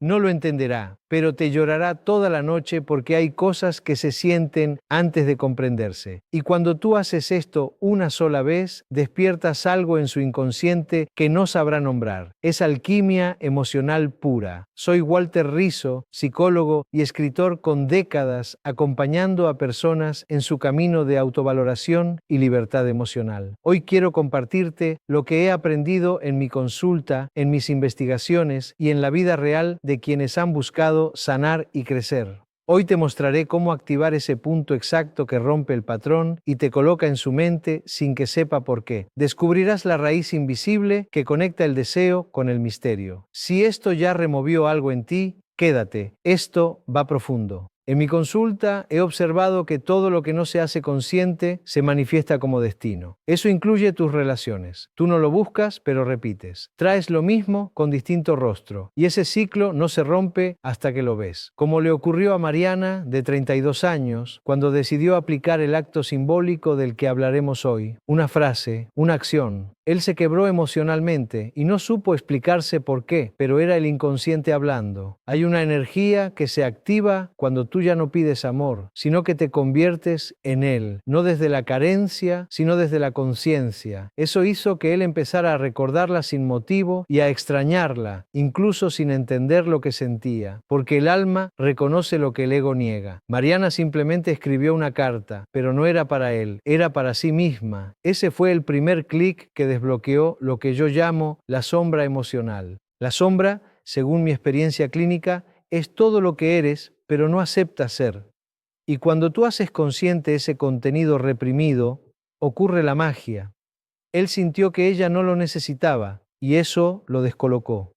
No lo entenderá, pero te llorará toda la noche porque hay cosas que se sienten antes de comprenderse. Y cuando tú haces esto una sola vez, despiertas algo en su inconsciente que no sabrá nombrar. Es alquimia emocional pura. Soy Walter Rizzo, psicólogo y escritor con décadas acompañando a personas en su camino de autovaloración y libertad emocional. Hoy quiero compartirte lo que he aprendido en mi consulta, en mis investigaciones y en la vida real de quienes han buscado sanar y crecer. Hoy te mostraré cómo activar ese punto exacto que rompe el patrón y te coloca en su mente sin que sepa por qué. Descubrirás la raíz invisible que conecta el deseo con el misterio. Si esto ya removió algo en ti, quédate. Esto va profundo. En mi consulta he observado que todo lo que no se hace consciente se manifiesta como destino. Eso incluye tus relaciones. Tú no lo buscas, pero repites. Traes lo mismo con distinto rostro. Y ese ciclo no se rompe hasta que lo ves. Como le ocurrió a Mariana, de 32 años, cuando decidió aplicar el acto simbólico del que hablaremos hoy. Una frase, una acción. Él se quebró emocionalmente y no supo explicarse por qué, pero era el inconsciente hablando. Hay una energía que se activa cuando tú ya no pides amor, sino que te conviertes en él, no desde la carencia, sino desde la conciencia. Eso hizo que él empezara a recordarla sin motivo y a extrañarla, incluso sin entender lo que sentía, porque el alma reconoce lo que el ego niega. Mariana simplemente escribió una carta, pero no era para él, era para sí misma. Ese fue el primer clic que desbloqueó lo que yo llamo la sombra emocional. La sombra, según mi experiencia clínica, es todo lo que eres, pero no aceptas ser. Y cuando tú haces consciente ese contenido reprimido, ocurre la magia. Él sintió que ella no lo necesitaba, y eso lo descolocó.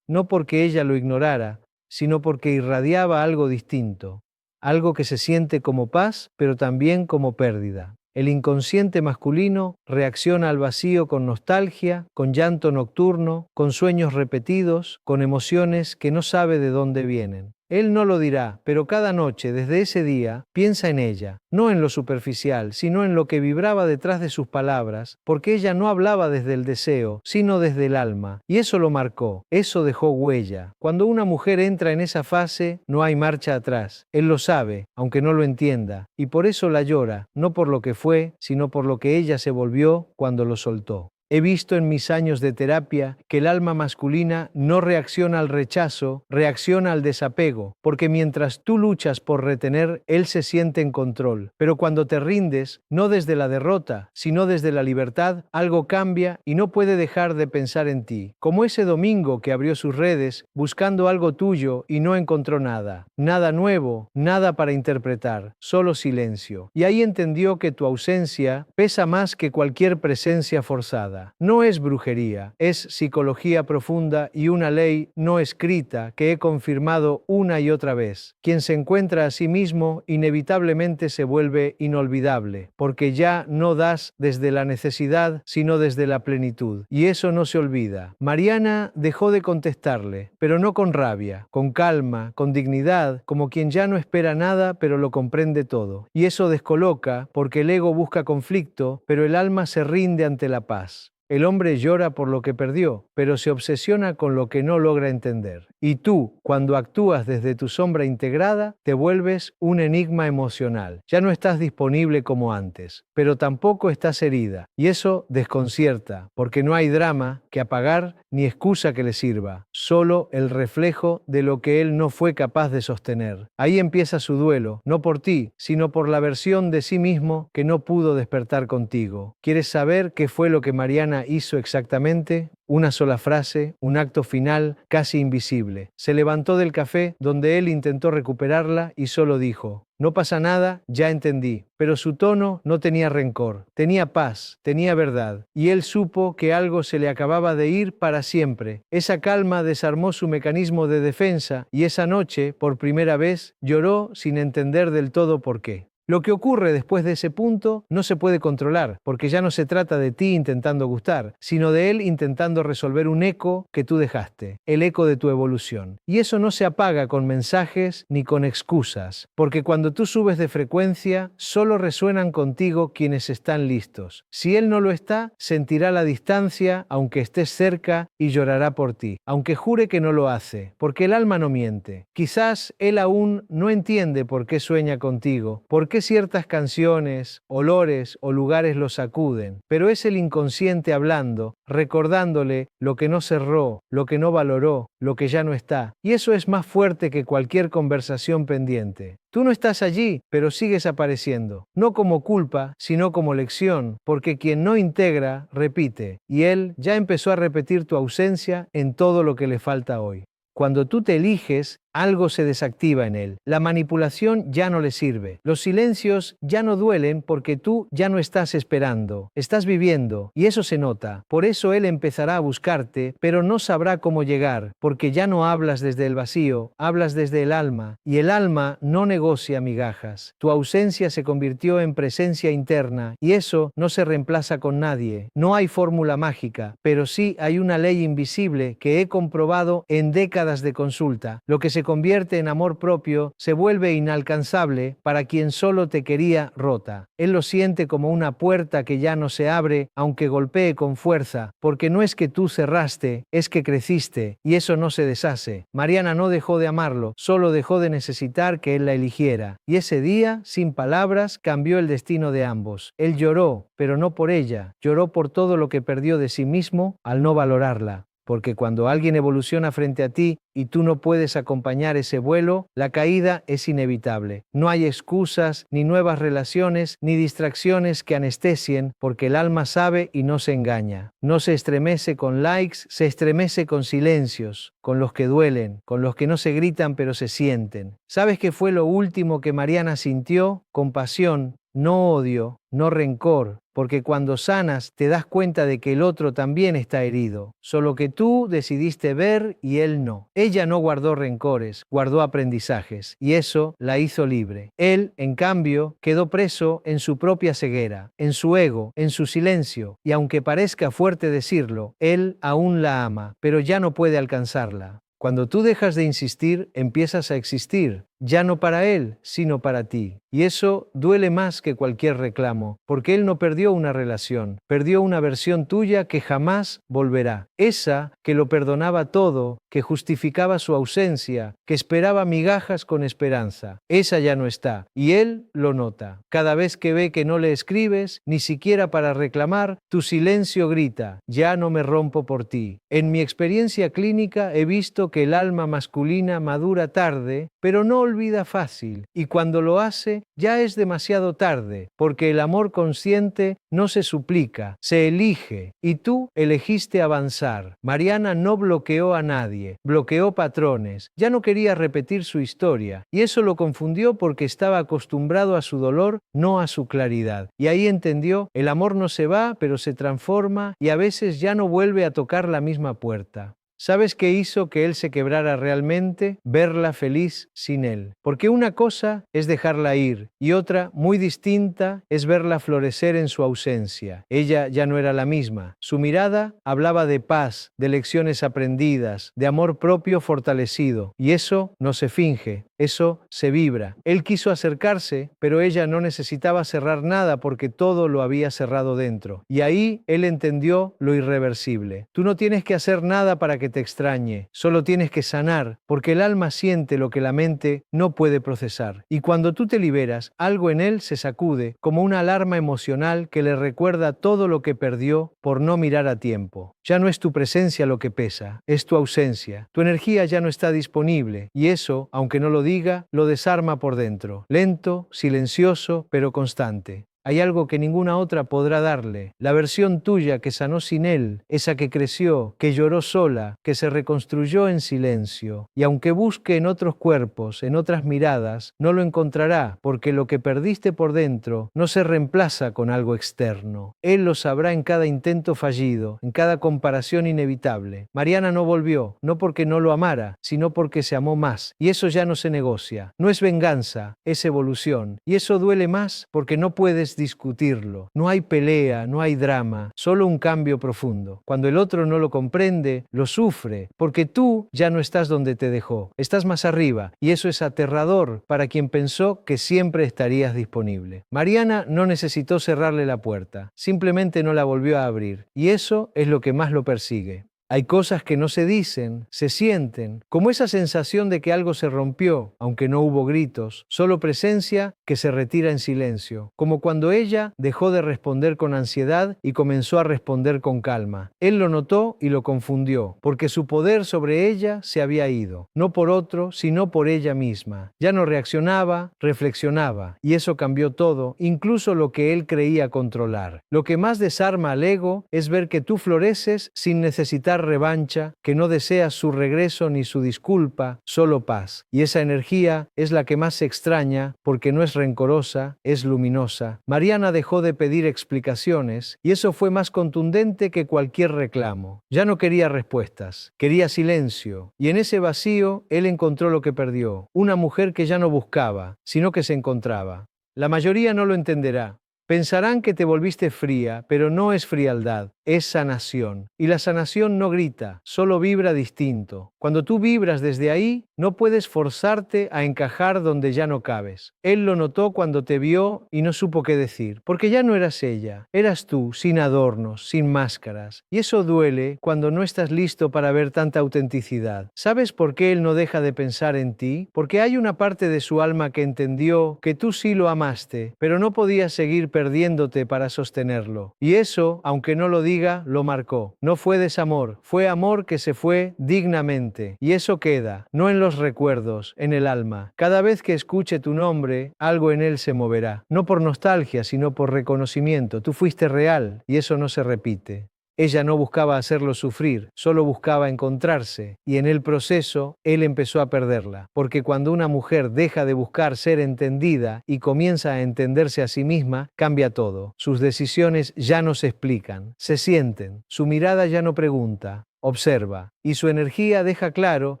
No porque ella lo ignorara, sino porque irradiaba algo distinto, algo que se siente como paz, pero también como pérdida. El inconsciente masculino reacciona al vacío con nostalgia, con llanto nocturno, con sueños repetidos, con emociones que no sabe de dónde vienen. Él no lo dirá, pero cada noche, desde ese día, piensa en ella, no en lo superficial, sino en lo que vibraba detrás de sus palabras, porque ella no hablaba desde el deseo, sino desde el alma, y eso lo marcó, eso dejó huella. Cuando una mujer entra en esa fase, no hay marcha atrás. Él lo sabe, aunque no lo entienda, y por eso la llora, no por lo que fue, sino por lo que ella se volvió cuando lo soltó. He visto en mis años de terapia que el alma masculina no reacciona al rechazo, reacciona al desapego, porque mientras tú luchas por retener, él se siente en control. Pero cuando te rindes, no desde la derrota, sino desde la libertad, algo cambia y no puede dejar de pensar en ti. Como ese domingo que abrió sus redes buscando algo tuyo y no encontró nada. Nada nuevo, nada para interpretar, solo silencio. Y ahí entendió que tu ausencia pesa más que cualquier presencia forzada. No es brujería, es psicología profunda y una ley no escrita que he confirmado una y otra vez. Quien se encuentra a sí mismo inevitablemente se vuelve inolvidable, porque ya no das desde la necesidad, sino desde la plenitud. Y eso no se olvida. Mariana dejó de contestarle, pero no con rabia, con calma, con dignidad, como quien ya no espera nada, pero lo comprende todo. Y eso descoloca, porque el ego busca conflicto, pero el alma se rinde ante la paz. El hombre llora por lo que perdió, pero se obsesiona con lo que no logra entender. Y tú, cuando actúas desde tu sombra integrada, te vuelves un enigma emocional. Ya no estás disponible como antes, pero tampoco estás herida. Y eso desconcierta, porque no hay drama que apagar ni excusa que le sirva, solo el reflejo de lo que él no fue capaz de sostener. Ahí empieza su duelo, no por ti, sino por la versión de sí mismo que no pudo despertar contigo. ¿Quieres saber qué fue lo que Mariana hizo exactamente? Una sola frase, un acto final casi invisible. Se levantó del café donde él intentó recuperarla y solo dijo: no pasa nada, ya entendí. Pero su tono no tenía rencor, tenía paz, tenía verdad. Y él supo que algo se le acababa de ir para siempre. Esa calma desarmó su mecanismo de defensa y esa noche, por primera vez, lloró sin entender del todo por qué. Lo que ocurre después de ese punto no se puede controlar, porque ya no se trata de ti intentando gustar, sino de él intentando resolver un eco que tú dejaste, el eco de tu evolución. Y eso no se apaga con mensajes ni con excusas, porque cuando tú subes de frecuencia, solo resuenan contigo quienes están listos. Si él no lo está, sentirá la distancia, aunque estés cerca, y llorará por ti, aunque jure que no lo hace, porque el alma no miente. Quizás él aún no entiende por qué sueña contigo, por qué ciertas canciones, olores o lugares lo sacuden, pero es el inconsciente hablando, recordándole lo que no cerró, lo que no valoró, lo que ya no está. Y eso es más fuerte que cualquier conversación pendiente. Tú no estás allí, pero sigues apareciendo, no como culpa, sino como lección, porque quien no integra, repite, y él ya empezó a repetir tu ausencia en todo lo que le falta hoy. Cuando tú te eliges, algo se desactiva en él. La manipulación ya no le sirve. Los silencios ya no duelen porque tú ya no estás esperando. Estás viviendo y eso se nota. Por eso él empezará a buscarte, pero no sabrá cómo llegar, porque ya no hablas desde el vacío, hablas desde el alma, y el alma no negocia migajas. Tu ausencia se convirtió en presencia interna y eso no se reemplaza con nadie. No hay fórmula mágica, pero sí hay una ley invisible que he comprobado en décadas de consulta. Lo que se convierte en amor propio se vuelve inalcanzable para quien solo te quería rota. Él lo siente como una puerta que ya no se abre aunque golpee con fuerza, porque no es que tú cerraste, es que creciste y eso no se deshace. Mariana no dejó de amarlo, solo dejó de necesitar que él la eligiera. Y ese día, sin palabras, cambió el destino de ambos. Él lloró, pero no por ella, lloró por todo lo que perdió de sí mismo al no valorarla. Porque cuando alguien evoluciona frente a ti y tú no puedes acompañar ese vuelo, la caída es inevitable. No hay excusas, ni nuevas relaciones, ni distracciones que anestesien, porque el alma sabe y no se engaña. No se estremece con likes, se estremece con silencios, con los que duelen, con los que no se gritan pero se sienten. ¿Sabes qué fue lo último que Mariana sintió? Compasión, no odio, no rencor, porque cuando sanas te das cuenta de que el otro también está herido, solo que tú decidiste ver y él no. Ella no guardó rencores, guardó aprendizajes, y eso la hizo libre. Él, en cambio, quedó preso en su propia ceguera, en su ego, en su silencio, y aunque parezca fuerte decirlo, él aún la ama, pero ya no puede alcanzarla. Cuando tú dejas de insistir, empiezas a existir, ya no para él, sino para ti. Y eso duele más que cualquier reclamo, porque él no perdió una relación, perdió una versión tuya que jamás volverá. Esa que lo perdonaba todo, que justificaba su ausencia, que esperaba migajas con esperanza. Esa ya no está, y él lo nota. Cada vez que ve que no le escribes, ni siquiera para reclamar, tu silencio grita, ya no me rompo por ti. En mi experiencia clínica he visto que el alma masculina madura tarde, pero no olvida fácil, y cuando lo hace, ya es demasiado tarde, porque el amor consciente no se suplica, se elige, y tú elegiste avanzar. Mariana no bloqueó a nadie, bloqueó patrones, ya no quería repetir su historia, y eso lo confundió porque estaba acostumbrado a su dolor, no a su claridad. Y ahí entendió, el amor no se va, pero se transforma, y a veces ya no vuelve a tocar la misma puerta. ¿Sabes qué hizo que él se quebrara realmente? Verla feliz sin él. Porque una cosa es dejarla ir y otra, muy distinta, es verla florecer en su ausencia. Ella ya no era la misma. Su mirada hablaba de paz, de lecciones aprendidas, de amor propio fortalecido. Y eso no se finge, eso se vibra. Él quiso acercarse, pero ella no necesitaba cerrar nada porque todo lo había cerrado dentro. Y ahí él entendió lo irreversible. Tú no tienes que hacer nada para que te extrañe, solo tienes que sanar, porque el alma siente lo que la mente no puede procesar. Y cuando tú te liberas, algo en él se sacude, como una alarma emocional que le recuerda todo lo que perdió por no mirar a tiempo. Ya no es tu presencia lo que pesa, es tu ausencia. Tu energía ya no está disponible, y eso, aunque no lo diga, lo desarma por dentro. Lento, silencioso, pero constante. Hay algo que ninguna otra podrá darle. La versión tuya que sanó sin él, esa que creció, que lloró sola, que se reconstruyó en silencio. Y aunque busque en otros cuerpos, en otras miradas, no lo encontrará, porque lo que perdiste por dentro no se reemplaza con algo externo. Él lo sabrá en cada intento fallido, en cada comparación inevitable. Mariana no volvió, no porque no lo amara, sino porque se amó más. Y eso ya no se negocia. No es venganza, es evolución. Y eso duele más porque no puedes discutirlo. No hay pelea, no hay drama, solo un cambio profundo. Cuando el otro no lo comprende, lo sufre, porque tú ya no estás donde te dejó. Estás más arriba, y eso es aterrador para quien pensó que siempre estarías disponible. Mariana no necesitó cerrarle la puerta, simplemente no la volvió a abrir, y eso es lo que más lo persigue. Hay cosas que no se dicen, se sienten, como esa sensación de que algo se rompió, aunque no hubo gritos, solo presencia que se retira en silencio, como cuando ella dejó de responder con ansiedad y comenzó a responder con calma. Él lo notó y lo confundió, porque su poder sobre ella se había ido, no por otro, sino por ella misma. Ya no reaccionaba, reflexionaba, y eso cambió todo, incluso lo que él creía controlar. Lo que más desarma al ego es ver que tú floreces sin necesitar revancha, que no deseas su regreso ni su disculpa, solo paz. Y esa energía es la que más se extraña porque no es rencorosa, es luminosa. Mariana dejó de pedir explicaciones y eso fue más contundente que cualquier reclamo. Ya no quería respuestas, quería silencio. Y en ese vacío él encontró lo que perdió, una mujer que ya no buscaba, sino que se encontraba. La mayoría no lo entenderá. Pensarán que te volviste fría, pero no es frialdad, es sanación. Y la sanación no grita, solo vibra distinto. Cuando tú vibras desde ahí, no puedes forzarte a encajar donde ya no cabes. Él lo notó cuando te vio y no supo qué decir, porque ya no eras ella, eras tú, sin adornos, sin máscaras. Y eso duele cuando no estás listo para ver tanta autenticidad. ¿Sabes por qué él no deja de pensar en ti? Porque hay una parte de su alma que entendió que tú sí lo amaste, pero no podías seguir perdiéndote para sostenerlo. Y eso, aunque no lo diga, lo marcó. No fue desamor, fue amor que se fue dignamente. Y eso queda, no en los recuerdos, en el alma. Cada vez que escuche tu nombre, algo en él se moverá. No por nostalgia, sino por reconocimiento. Tú fuiste real, y eso no se repite. Ella no buscaba hacerlo sufrir, solo buscaba encontrarse, y en el proceso él empezó a perderla, porque cuando una mujer deja de buscar ser entendida y comienza a entenderse a sí misma, cambia todo. Sus decisiones ya no se explican, se sienten, su mirada ya no pregunta, observa, y su energía deja claro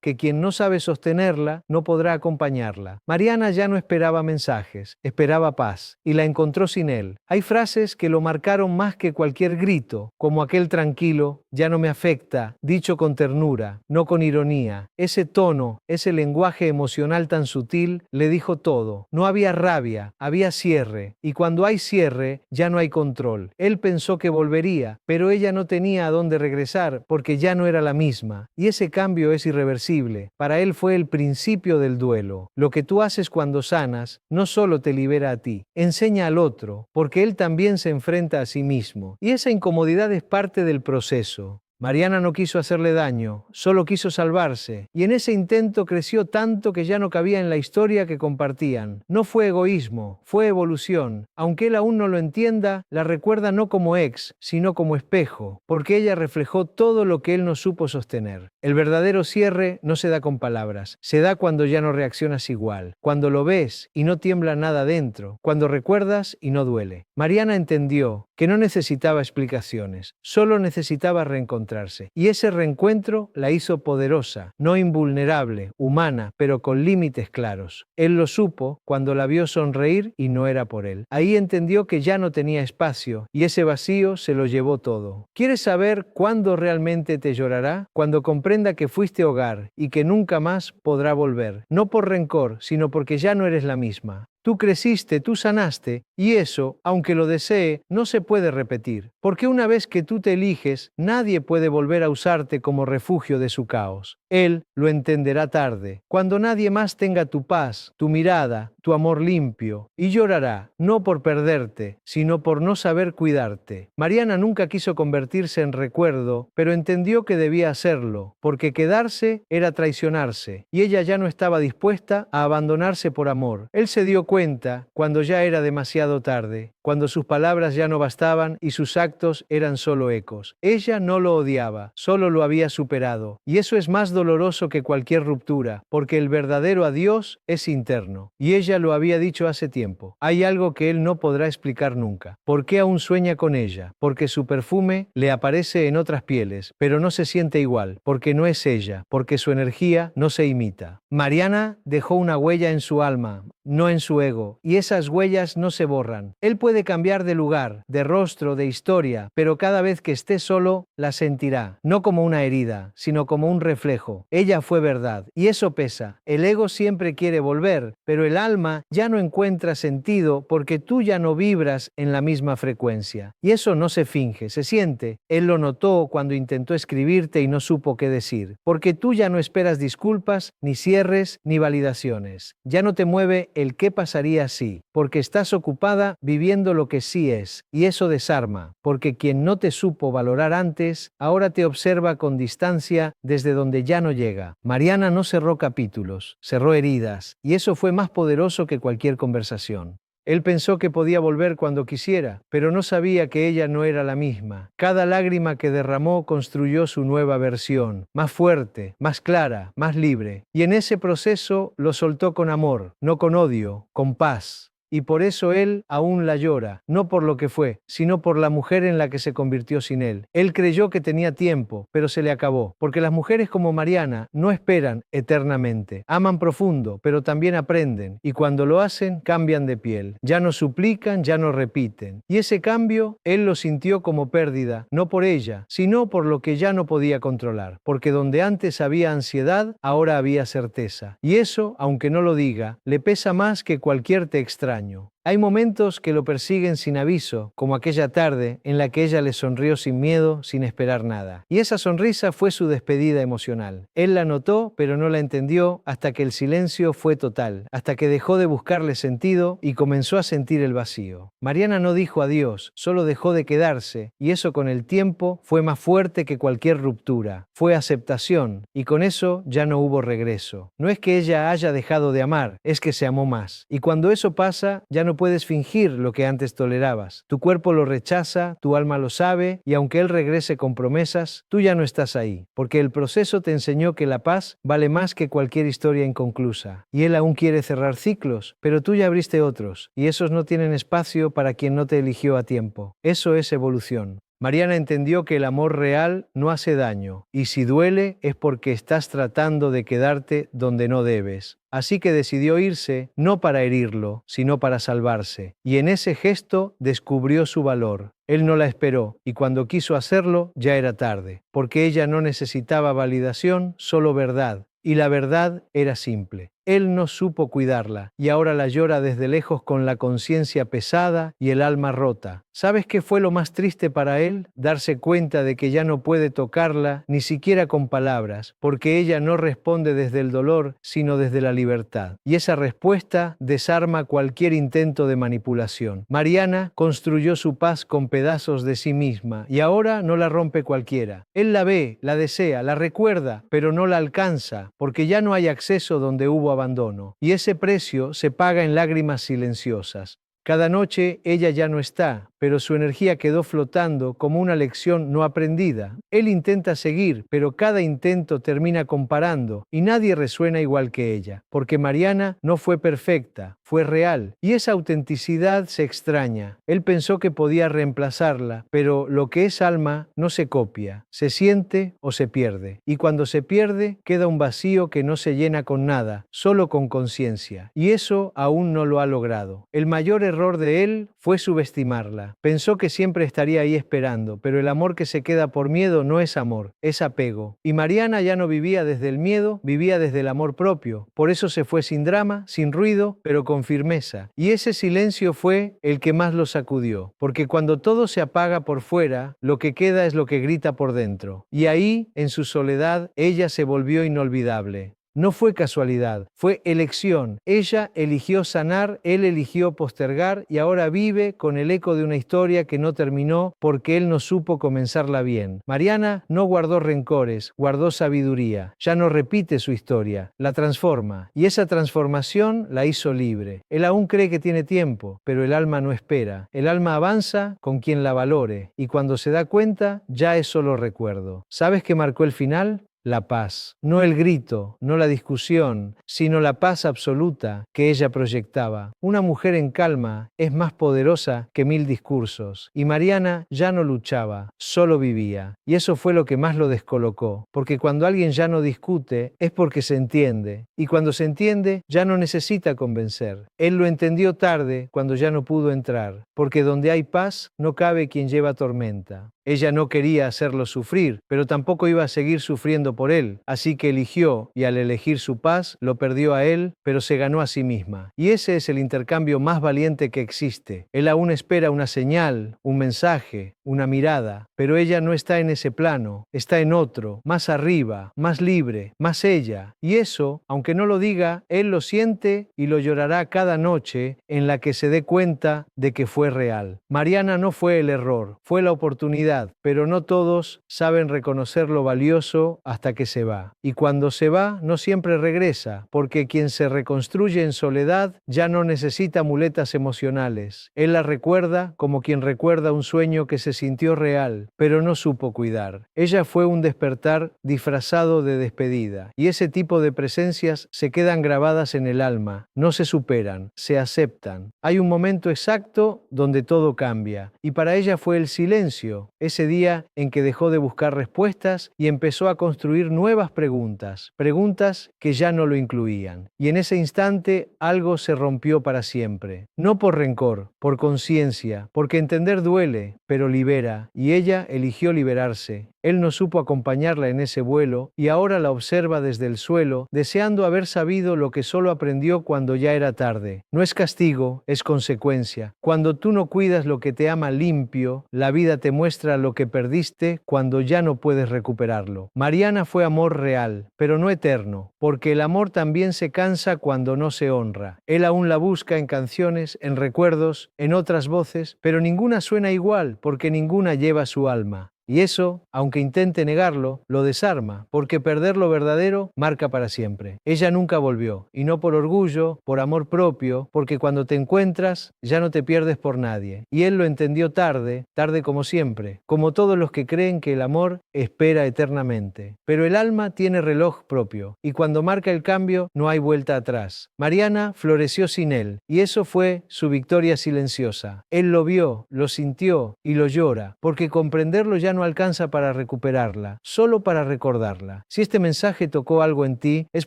que quien no sabe sostenerla no podrá acompañarla. Mariana ya no esperaba mensajes, esperaba paz, y la encontró sin él. Hay frases que lo marcaron más que cualquier grito, como aquel tranquilo, ya no me afecta, dicho con ternura, no con ironía. Ese tono, ese lenguaje emocional tan sutil, le dijo todo. No había rabia, había cierre, y cuando hay cierre, ya no hay control. Él pensó que volvería, pero ella no tenía a dónde regresar, porque ya no era la misma. Y ese cambio es irreversible. Para él fue el principio del duelo. Lo que tú haces cuando sanas no solo te libera a ti, enseña al otro, porque él también se enfrenta a sí mismo. Y esa incomodidad es parte del proceso. Mariana no quiso hacerle daño, solo quiso salvarse, y en ese intento creció tanto que ya no cabía en la historia que compartían. No fue egoísmo, fue evolución. Aunque él aún no lo entienda, la recuerda no como ex, sino como espejo, porque ella reflejó todo lo que él no supo sostener. El verdadero cierre no se da con palabras, se da cuando ya no reaccionas igual, cuando lo ves y no tiembla nada dentro, cuando recuerdas y no duele. Mariana entendió que no necesitaba explicaciones, solo necesitaba reencontrarse. Y ese reencuentro la hizo poderosa, no invulnerable, humana, pero con límites claros. Él lo supo cuando la vio sonreír y no era por él. Ahí entendió que ya no tenía espacio y ese vacío se lo llevó todo. ¿Quieres saber cuándo realmente te llorará? Cuando comprenda que fuiste hogar y que nunca más podrá volver. No por rencor, sino porque ya no eres la misma. Tú creciste, tú sanaste, y eso, aunque lo desee, no se puede repetir, porque una vez que tú te eliges, nadie puede volver a usarte como refugio de su caos. Él lo entenderá tarde, cuando nadie más tenga tu paz, tu mirada, tu amor limpio, y llorará, no por perderte, sino por no saber cuidarte. Mariana nunca quiso convertirse en recuerdo, pero entendió que debía hacerlo, porque quedarse era traicionarse, y ella ya no estaba dispuesta a abandonarse por amor. Él se dio cuenta cuando ya era demasiado tarde, cuando sus palabras ya no bastaban y sus actos eran solo ecos. Ella no lo odiaba, solo lo había superado, y eso es más doloroso que cualquier ruptura, porque el verdadero adiós es interno, y ella lo había dicho hace tiempo. Hay algo que él no podrá explicar nunca. ¿Por qué aún sueña con ella? Porque su perfume le aparece en otras pieles, pero no se siente igual, porque no es ella, porque su energía no se imita. Mariana dejó una huella en su alma, no en su ego, y esas huellas no se borran. Él puede cambiar de lugar, de rostro, de historia, pero cada vez que esté solo, la sentirá, no como una herida, sino como un reflejo. Ella fue verdad, y eso pesa. El ego siempre quiere volver, pero el alma ya no encuentra sentido porque tú ya no vibras en la misma frecuencia. Y eso no se finge, se siente. Él lo notó cuando intentó escribirte y no supo qué decir, porque tú ya no esperas disculpas, ni cierres, ni validaciones. Ya no te mueve el qué pasaría si, porque estás ocupada viviendo lo que sí es, y eso desarma, porque quien no te supo valorar antes, ahora te observa con distancia desde donde ya no llega. Mariana no cerró capítulos, cerró heridas, y eso fue más poderoso que cualquier conversación. Él pensó que podía volver cuando quisiera, pero no sabía que ella no era la misma. Cada lágrima que derramó construyó su nueva versión, más fuerte, más clara, más libre. Y en ese proceso lo soltó con amor, no con odio, con paz. Y por eso él aún la llora, no por lo que fue, sino por la mujer en la que se convirtió sin él. Él creyó que tenía tiempo, pero se le acabó, porque las mujeres como Mariana no esperan eternamente. Aman profundo, pero también aprenden, y cuando lo hacen, cambian de piel. Ya no suplican, ya no repiten. Y ese cambio, él lo sintió como pérdida, no por ella, sino por lo que ya no podía controlar, porque donde antes había ansiedad, ahora había certeza. Y eso, aunque no lo diga, le pesa más que cualquier te extraño. Hay momentos que lo persiguen sin aviso, como aquella tarde en la que ella le sonrió sin miedo, sin esperar nada. Y esa sonrisa fue su despedida emocional. Él la notó, pero no la entendió hasta que el silencio fue total, hasta que dejó de buscarle sentido y comenzó a sentir el vacío. Mariana no dijo adiós, solo dejó de quedarse, y eso con el tiempo fue más fuerte que cualquier ruptura. Fue aceptación, y con eso ya no hubo regreso. No es que ella haya dejado de amar, es que se amó más. Y cuando eso pasa, ya no puedes fingir lo que antes tolerabas. Tu cuerpo lo rechaza, tu alma lo sabe, y aunque él regrese con promesas, tú ya no estás ahí, porque el proceso te enseñó que la paz vale más que cualquier historia inconclusa. Y él aún quiere cerrar ciclos, pero tú ya abriste otros, y esos no tienen espacio para quien no te eligió a tiempo. Eso es evolución. Mariana entendió que el amor real no hace daño, y si duele es porque estás tratando de quedarte donde no debes. Así que decidió irse, no para herirlo, sino para salvarse. Y en ese gesto descubrió su valor. Él no la esperó, y cuando quiso hacerlo, ya era tarde, porque ella no necesitaba validación, solo verdad. Y la verdad era simple. Él no supo cuidarla, y ahora la llora desde lejos con la conciencia pesada y el alma rota. ¿Sabes qué fue lo más triste para él? Darse cuenta de que ya no puede tocarla, ni siquiera con palabras, porque ella no responde desde el dolor, sino desde la libertad. Y esa respuesta desarma cualquier intento de manipulación. Mariana construyó su paz con pedazos de sí misma, y ahora no la rompe cualquiera. Él la ve, la desea, la recuerda, pero no la alcanza, porque ya no hay acceso donde hubo abandono, y ese precio se paga en lágrimas silenciosas. Cada noche ella ya no está, pero su energía quedó flotando como una lección no aprendida. Él intenta seguir, pero cada intento termina comparando, y nadie resuena igual que ella, porque Mariana no fue perfecta, fue real, y esa autenticidad se extraña. Él pensó que podía reemplazarla, pero lo que es alma no se copia, se siente o se pierde, y cuando se pierde queda un vacío que no se llena con nada, solo con conciencia, y eso aún no lo ha logrado. El mayor error de él fue subestimarla. Pensó que siempre estaría ahí esperando, pero el amor que se queda por miedo no es amor, es apego. Y Mariana ya no vivía desde el miedo, vivía desde el amor propio. Por eso se fue sin drama, sin ruido, pero con firmeza. Y ese silencio fue el que más lo sacudió, porque cuando todo se apaga por fuera, lo que queda es lo que grita por dentro. Y ahí, en su soledad, ella se volvió inolvidable. No fue casualidad, fue elección. Ella eligió sanar, él eligió postergar y ahora vive con el eco de una historia que no terminó porque él no supo comenzarla bien. Mariana no guardó rencores, guardó sabiduría. Ya no repite su historia, la transforma. Y esa transformación la hizo libre. Él aún cree que tiene tiempo, pero el alma no espera. El alma avanza con quien la valore y cuando se da cuenta ya es solo recuerdo. ¿Sabes qué marcó el final? La paz, no el grito, no la discusión, sino la paz absoluta que ella proyectaba. Una mujer en calma es más poderosa que 1000 discursos. Y Mariana ya no luchaba, solo vivía. Y eso fue lo que más lo descolocó, porque cuando alguien ya no discute es porque se entiende. Y cuando se entiende ya no necesita convencer. Él lo entendió tarde cuando ya no pudo entrar, porque donde hay paz no cabe quien lleva tormenta. Ella no quería hacerlo sufrir, pero tampoco iba a seguir sufriendo por él, así que eligió, y al elegir su paz, lo perdió a él, pero se ganó a sí misma. Y ese es el intercambio más valiente que existe. Él aún espera una señal, un mensaje, una mirada, pero ella no está en ese plano, está en otro, más arriba, más libre, más ella. Y eso, aunque no lo diga, él lo siente y lo llorará cada noche en la que se dé cuenta de que fue real. Mariana no fue el error, fue la oportunidad, pero no todos saben reconocer lo valioso hasta que se va. Y cuando se va, no siempre regresa, porque quien se reconstruye en soledad ya no necesita muletas emocionales. Él la recuerda como quien recuerda un sueño que se sintió real, pero no supo cuidar. Ella fue un despertar disfrazado de despedida, y ese tipo de presencias se quedan grabadas en el alma, no se superan, se aceptan. Hay un momento exacto donde todo cambia, y para ella fue el silencio, ese día en que dejó de buscar respuestas y empezó a construir nuevas preguntas, preguntas que ya no lo incluían. Y en ese instante algo se rompió para siempre. No por rencor, por conciencia, porque entender duele, pero libera, y ella eligió liberarse. Él no supo acompañarla en ese vuelo y ahora la observa desde el suelo, deseando haber sabido lo que solo aprendió cuando ya era tarde. No es castigo, es consecuencia. Cuando tú no cuidas lo que te ama limpio, la vida te muestra lo que perdiste cuando ya no puedes recuperarlo. Mariana fue amor real, pero no eterno, porque el amor también se cansa cuando no se honra. Él aún la busca en canciones, en recuerdos, en otras voces, pero ninguna suena igual porque ninguna lleva su alma. Y eso, aunque intente negarlo, lo desarma, porque perder lo verdadero marca para siempre. Ella nunca volvió, y no por orgullo, por amor propio, porque cuando te encuentras, ya no te pierdes por nadie. Y él lo entendió tarde, tarde como siempre, como todos los que creen que el amor espera eternamente. Pero el alma tiene reloj propio, y cuando marca el cambio, no hay vuelta atrás. Mariana floreció sin él, y eso fue su victoria silenciosa. Él lo vio, lo sintió, y lo llora, porque comprenderlo ya no alcanza para recuperarla, solo para recordarla. Si este mensaje tocó algo en ti, es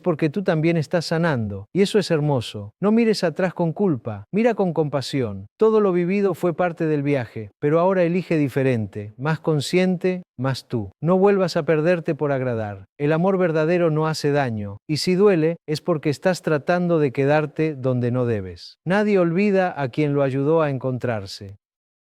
porque tú también estás sanando, y eso es hermoso. No mires atrás con culpa, mira con compasión. Todo lo vivido fue parte del viaje, pero ahora elige diferente, más consciente, más tú. No vuelvas a perderte por agradar. El amor verdadero no hace daño, y si duele, es porque estás tratando de quedarte donde no debes. Nadie olvida a quien lo ayudó a encontrarse.